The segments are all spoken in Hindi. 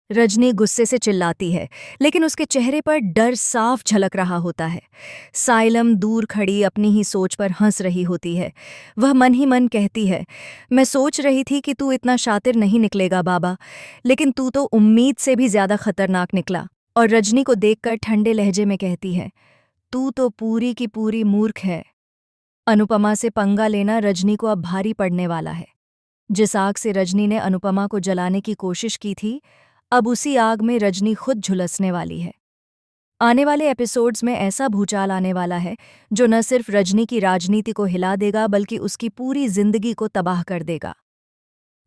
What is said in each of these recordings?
रजनी गुस्से से चिल्लाती है, लेकिन उसके चेहरे पर डर साफ झलक रहा होता है। साइलम दूर खड़ी अपनी ही सोच पर हंस रही होती है। वह मन ही मन कहती है, मैं सोच रही थी कि तू इतना शातिर नहीं निकलेगा बाबा, लेकिन तू तो उम्मीद से भी ज्यादा खतरनाक निकला। और रजनी को देखकर ठंडे लहजे में कहती है, तू तो पूरी की पूरी मूर्ख है। अनुपमा से पंगा लेना रजनी को अब भारी पड़ने वाला है। जिस आग से रजनी ने अनुपमा को जलाने की कोशिश की थी, अब उसी आग में रजनी खुद झुलसने वाली है। आने वाले एपिसोड्स में ऐसा भूचाल आने वाला है जो न सिर्फ रजनी की राजनीति को हिला देगा बल्कि उसकी पूरी जिंदगी को तबाह कर देगा।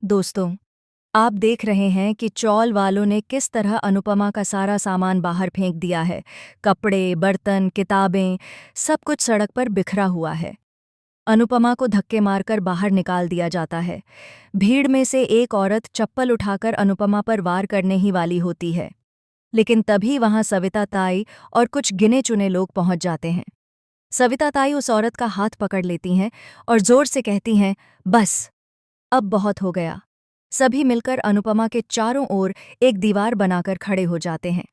दोस्तों, आप देख रहे हैं कि चौल वालों ने किस तरह अनुपमा का सारा सामान बाहर फेंक दिया है। कपड़े, बर्तन, किताबें, सब कुछ सड़क पर बिखरा हुआ है। अनुपमा को धक्के मारकर बाहर निकाल दिया जाता है। भीड़ में से एक औरत चप्पल उठाकर अनुपमा पर वार करने ही वाली होती है, लेकिन तभी वहां सविता ताई और कुछ गिने चुने लोग पहुंच जाते हैं। सविता ताई उस औरत का हाथ पकड़ लेती हैं और जोर से कहती हैं, बस, अब बहुत हो गया। सभी मिलकर अनुपमा के चारों ओर एक दीवार बनाकर खड़े हो जाते हैं।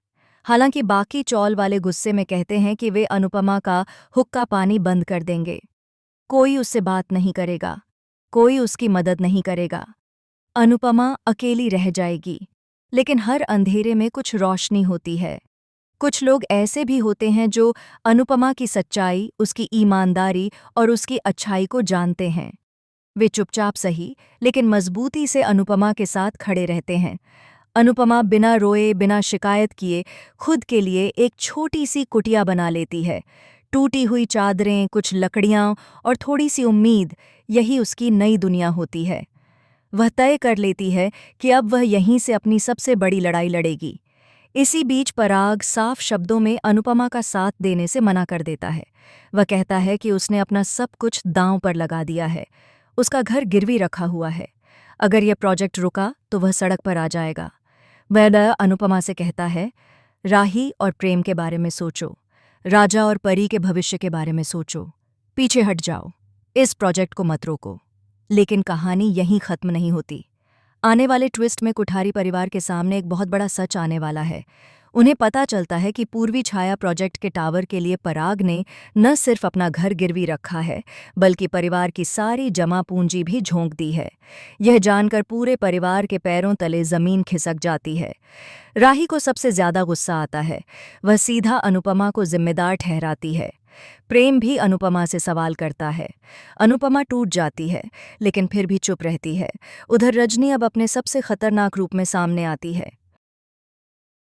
हालांकि बाकी चौल वाले गुस्से में कहते हैं कि वे अनुपमा का हुक्का पानी बंद कर देंगे। कोई उससे बात नहीं करेगा, कोई उसकी मदद नहीं करेगा। अनुपमा अकेली रह जाएगी। लेकिन हर अंधेरे में कुछ रोशनी होती है। कुछ लोग ऐसे भी होते हैं जो अनुपमा की सच्चाई, उसकी ईमानदारी और उसकी अच्छाई को जानते हैं। वे चुपचाप सही लेकिन मजबूती से अनुपमा के साथ खड़े रहते हैं। अनुपमा बिना रोए, बिना शिकायत किए खुद के लिए एक छोटी सी कुटिया बना लेती है। टूटी हुई चादरें, कुछ लकड़ियां और थोड़ी सी उम्मीद, यही उसकी नई दुनिया होती है। वह तय कर लेती है कि अब वह यहीं से अपनी सबसे बड़ी लड़ाई लड़ेगी। इसी बीच पराग साफ शब्दों में अनुपमा का साथ देने से मना कर देता है। वह कहता है कि उसने अपना सब कुछ दांव पर लगा दिया है। उसका घर गिरवी रखा हुआ है। अगर यह प्रोजेक्ट रुका तो वह सड़क पर आ जाएगा। वह अनुपमा से कहता है, राही और प्रेम के बारे में सोचो, राजा और परी के भविष्य के बारे में सोचो, पीछे हट जाओ, इस प्रोजेक्ट को मत रोको। लेकिन कहानी यहीं खत्म नहीं होती। आने वाले ट्विस्ट में कुठारी परिवार के सामने एक बहुत बड़ा सच आने वाला है। उन्हें पता चलता है कि पूर्वी छाया प्रोजेक्ट के टावर के लिए पराग ने न सिर्फ अपना घर गिरवी रखा है, बल्कि परिवार की सारी जमा पूंजी भी झोंक दी है। यह जानकर पूरे परिवार के पैरों तले जमीन खिसक जाती है। राही को सबसे ज्यादा गुस्सा आता है। वह सीधा अनुपमा को जिम्मेदार ठहराती है। प्रेम भी अनुपमा से सवाल करता है। अनुपमा टूट जाती है, लेकिन फिर भी चुप रहती है। उधर रजनी अब अपने सबसे खतरनाक रूप में सामने आती है।